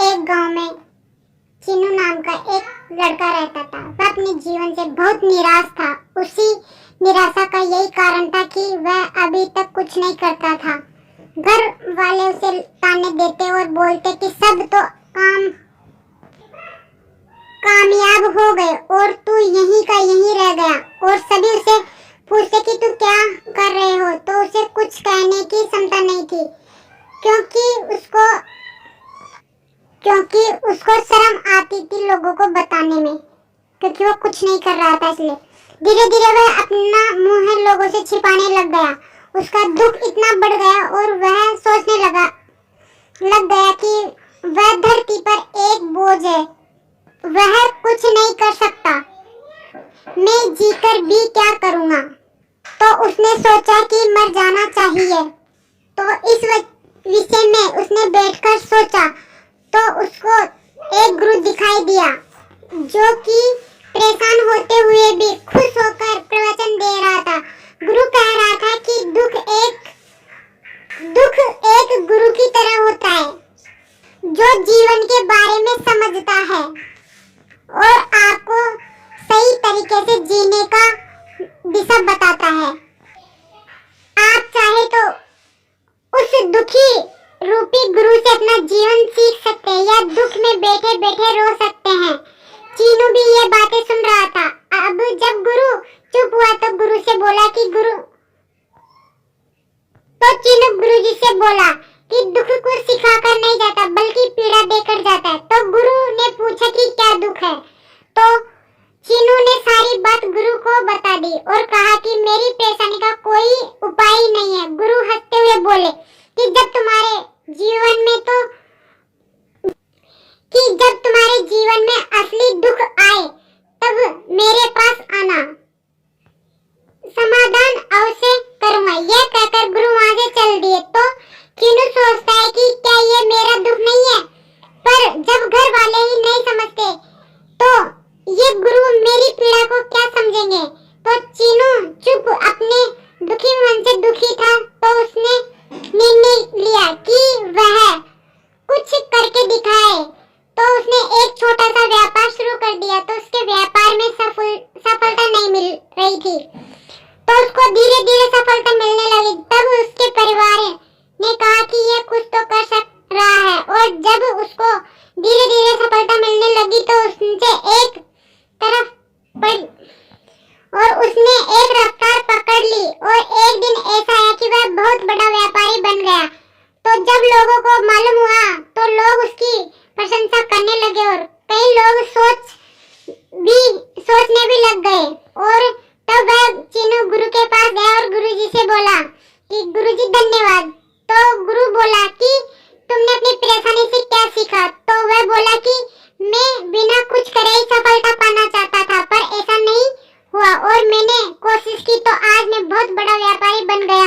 एक गांव में चीनू नाम का एक लड़का रहता था। वह अपने जीवन से बहुत निराश था। उसी निराशा का यही कारण था कि वह अभी तक कुछ नहीं करता था। घर वाले उसे ताने देते और बोलते कि सब तो कामयाब हो गए और तू यहीं का यहीं रह गया। और सभी उसे पूछते कि तू क्या कर रहे हो, तो उसे कुछ कहने की क्षमता नहीं थी, क्योंकि उसको शर्म आती थी लोगों को बताने में, क्योंकि वो कुछ नहीं कर रहा था। इसलिए धीरे धीरे वह अपना मुंह लोगों से छिपाने लग गया। उसका दुख इतना बढ़ गया और वह सोचने लग गया कि वह धरती पर एक बोझ है, वह कुछ नहीं कर सकता, मैं जीकर भी क्या करूंगा। तो उसने सोचा कि मर जाना चाहिए। तो इस विषय में उसने बैठकर सोचा तो उसको एक गुरु दिखाई दिया, जो कि परेशान होते हुए भी खुश होकर प्रवचन दे रहा था। गुरु कह रहा था कि दुख एक गुरु की तरह होता है, जो जीवन के बारे में समझता है और आपको सही तरीके से जीने का दिशा बताता है। आप चाहे तो उस दुखी रूपी गुरु से अपना जीवन सीख सकते हैं या दुख में बैठे बैठे रो सकते हैं। चीनू भी ये बातें सुन रहा था। अब जब गुरु चुप हुआ तो चीनू गुरुजी से बोला कि दुख को सिखाकर नहीं जाता बल्कि पीड़ा देकर जाता है। तो गुरु ने पूछा कि क्या दुख है। तो चीनू ने सारी बात गुरु को बता दी और कहा कि मेरी परेशानी का कोई उपाय ही नहीं है। गुरु हंसते हुए बोले कि जब तुम्हारे जीवन में असली दुख आए तब मेरे पास आना, समाधान अवश्य करूंगा। यह कहकर गुरु वहां से चल दिए। तो चीनू सोचता है कि क्या ये मेरा दुख नहीं है, पर जब घर वाले ही नहीं समझते तो ये गुरु मेरी पीड़ा को क्या समझेंगे। तो चीनू चुप अपने दुखी मन से दुखी था। तो उसने निर्णय लिया कि वह कुछ करके दिखाए। तो उसने एक छोटा सा व्यापार शुरू कर दिया। तो उसके व्यापार में सफलता नहीं मिल रही थी, तो उसको धीरे धीरे सफलता मिलने लगी। तब उसके परिवार ने कहा कि यह कुछ तो कर सक रहा है, और जब उसको धीरे धीरे सफलता मिलने लगी तो उसने एक रफ्तार पकड़ ली। और एक दिन ऐसा आया कि वह बहुत बड़ा व्यापारी बन गया। तो जब लोगों को मालूम हुआ तो लोग उसकी प्रशंसा करने लगे और कई लोग सोचने भी लग गए। और तब वह चीनू गुरु के पास गया और गुरुजी से बोला कि गुरुजी धन्यवाद। तो गुरु बोला कि तुमने अपनी परेशानी से क्या सीखा। तो वह बोला कि मैं बिना कुछ करे ही सफलता पाना चाहता था, पर ऐसा नहीं हुआ और मैंने कोशिश की तो आज मैं बहुत बड़ा व्यापारी बन गया